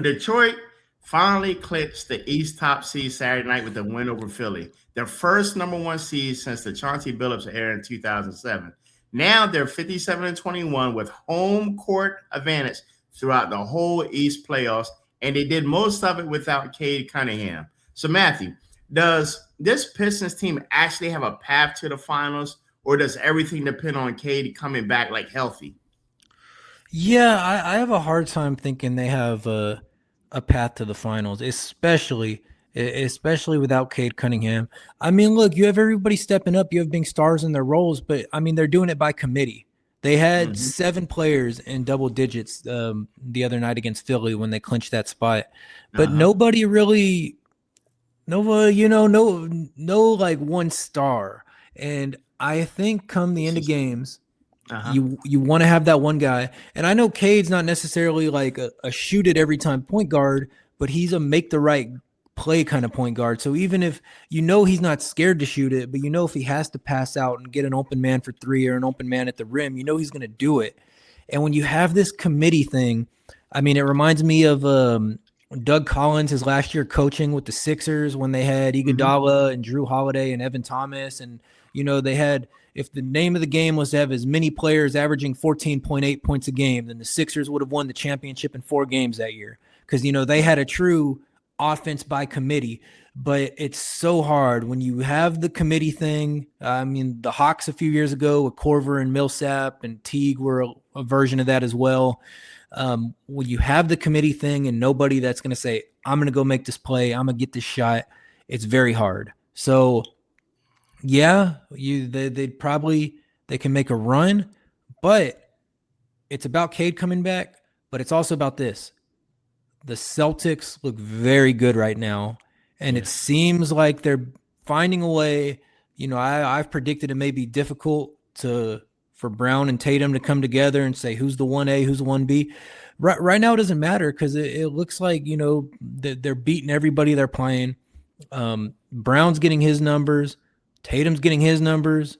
Detroit finally clinched the East top seed Saturday night with the win over Philly, their first number one seed since the Chauncey Billups era in 2007. Now they're 57-21 with home court advantage throughout the whole East playoffs, and they did most of it without Cade Cunningham. So, Matthew, does this Pistons team actually have a path to the finals, or does everything depend on Cade coming back like healthy? Yeah, I have a hard time thinking they have a path to the finals, especially without Cade Cunningham. I mean, look, you have everybody stepping up, you have being stars in their roles, but I mean, they're doing it by committee. They had Mm-hmm. 7 players in double digits the other night against Philly when they clinched that spot, but Uh-huh. no like one star. And I think come the end of games, Uh-huh. you want to have that one guy. And I know Cade's not necessarily like a shoot it every time point guard, but he's a make the right play kind of point guard. So even if he's not scared to shoot it, but if he has to pass out and get an open man for 3 or an open man at the rim, he's going to do it. And when you have this committee thing, I mean, it reminds me of Doug Collins, his last year coaching with the Sixers when they had Mm-hmm. Iguodala and Drew Holiday and Evan Thomas. And, they had, if the name of the game was to have as many players averaging 14.8 points a game, then the Sixers would have won the championship in 4 games that year. Because, they had a true offense by committee. But it's so hard when you have the committee thing. I mean, the Hawks a few years ago with Corver and Millsap and Teague were a version of that as well. When you have the committee thing and nobody that's going to say, I'm going to go make this play, I'm going to get this shot, it's very hard. So, yeah, they can make a run, but it's about Cade coming back, but it's also about this. The Celtics look very good right now, and it Yes. seems like they're finding a way. I've predicted it may be difficult for Brown and Tatum to come together and say who's the 1A, who's the 1B. Right now, it doesn't matter because it looks like they're beating everybody they're playing. Brown's getting his numbers, Tatum's getting his numbers,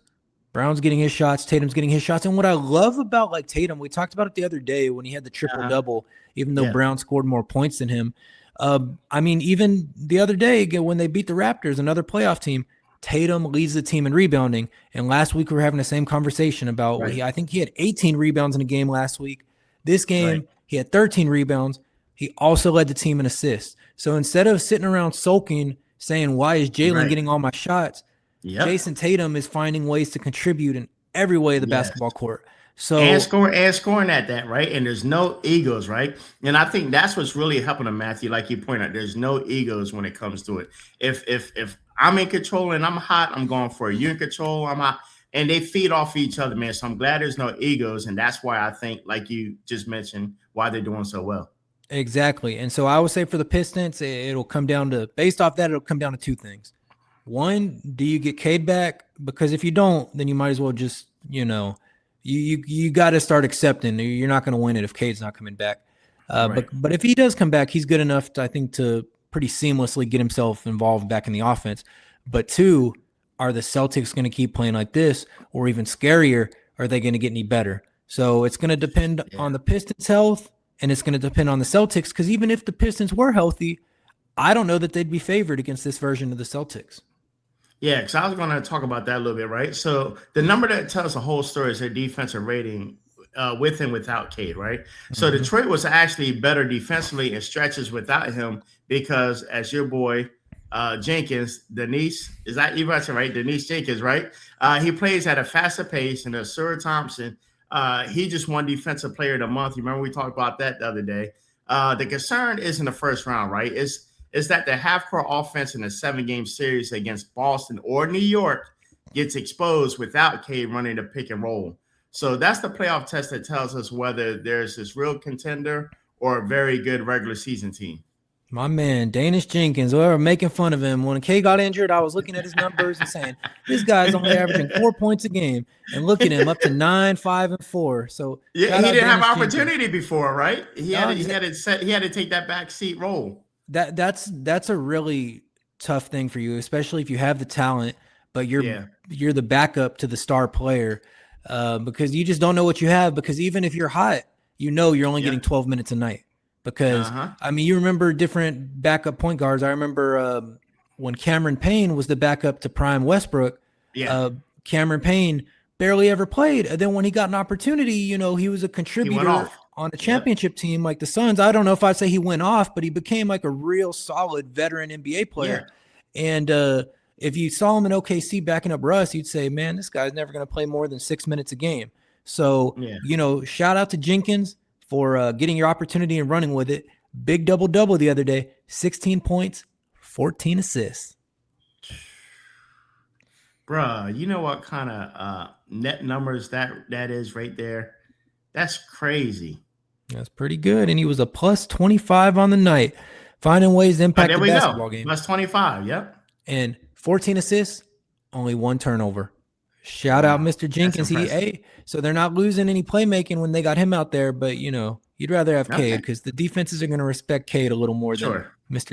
Brown's getting his shots, Tatum's getting his shots. And what I love about like Tatum, we talked about it the other day when he had the triple Uh-huh. double, even though Yeah. Brown scored more points than him. I mean, even the other day when they beat the Raptors, another playoff team, Tatum leads the team in rebounding. And last week we were having the same conversation about, Right. I think he had 18 rebounds in a game last week. This Right. game, he had 13 rebounds. He also led the team in assists. So instead of sitting around sulking, saying, why is Jalen Right. getting all my shots? Yep. Jason Tatum is finding ways to contribute in every way of the Yes. basketball court. And So scoring at that, right? And there's no egos, right? And I think that's what's really helping them, Matthew. Like you point out, there's no egos when it comes to it. If I'm in control and I'm hot, I'm going for it. You're in control, I'm hot. And they feed off each other, man. So I'm glad there's no egos. And that's why I think, like you just mentioned, why they're doing so well. exactly. And so I would say for the Pistons, it'll come down to, based off that, it'll come down to 2 things. One, do you get Cade back? Because if you don't, then you might as well just, you got to start accepting you're not going to win it if Cade's not coming back. Right. But if he does come back, he's good enough to, I think, to pretty seamlessly get himself involved back in the offense. But 2, are the Celtics going to keep playing like this, or even scarier, are they going to get any better? So it's going to depend on the Pistons' health, and it's going to depend on the Celtics, because even if the Pistons were healthy, I don't know that they'd be favored against this version of the Celtics. Yeah, because I was going to talk about that a little bit, right? So the number that tells the whole story is their defensive rating with and without Cade, right? So Mm-hmm. Detroit was actually better defensively in stretches without him because, as your boy Jenkins, Denise, is that you about to right? Denise Jenkins, right? He plays at a faster pace, and Sir Thompson, he just won Defensive Player of the Month. You remember we talked about that the other day. The concern is in the first round, right? Is that the half-court offense in a 7-game series against Boston or New York gets exposed without Cade running the pick and roll. So that's the playoff test that tells us whether there's this real contender or a very good regular season team. My man, Danish Jenkins, we were making fun of him. When K got injured, I was looking at his numbers and saying, this guy's only averaging 4 points a game. And look at him, up to 9, 5, and 4. So Yeah, shout he out didn't have Danish opportunity Jenkins. before, right? No, He had to take that back seat role. that's a really tough thing for you, especially if you have the talent, but Yeah. you're the backup to the star player, because you just don't know what you have. Because even if you're hot, you're only Yeah. getting 12 minutes a night because I mean, you remember different backup point guards. I remember when Cameron Payne was the backup to Prime Westbrook. Cameron Payne barely ever played, and then when he got an opportunity, you know, he was a contributor on a championship team like the Suns. I don't know if I'd say he went off, but he became like a real solid veteran NBA player. And if you saw him in OKC backing up Russ, you'd say, man, this guy's never going to play more than 6 minutes a game. So, you know, shout out to Jenkins for getting your opportunity and running with it. Big double-double the other day, 16 points, 14 assists. Bruh, you know what kind of net numbers that is right there? That's crazy. That's pretty good. And he was a plus 25 on the night, finding ways to impact the basketball game. Plus 25, yep. And 14 assists, only 1 turnover. Shout out Mr. Jenkins. So they're not losing any playmaking when they got him out there, but, you know, you'd rather have Cade because the defenses are going to respect Cade a little more than Mr.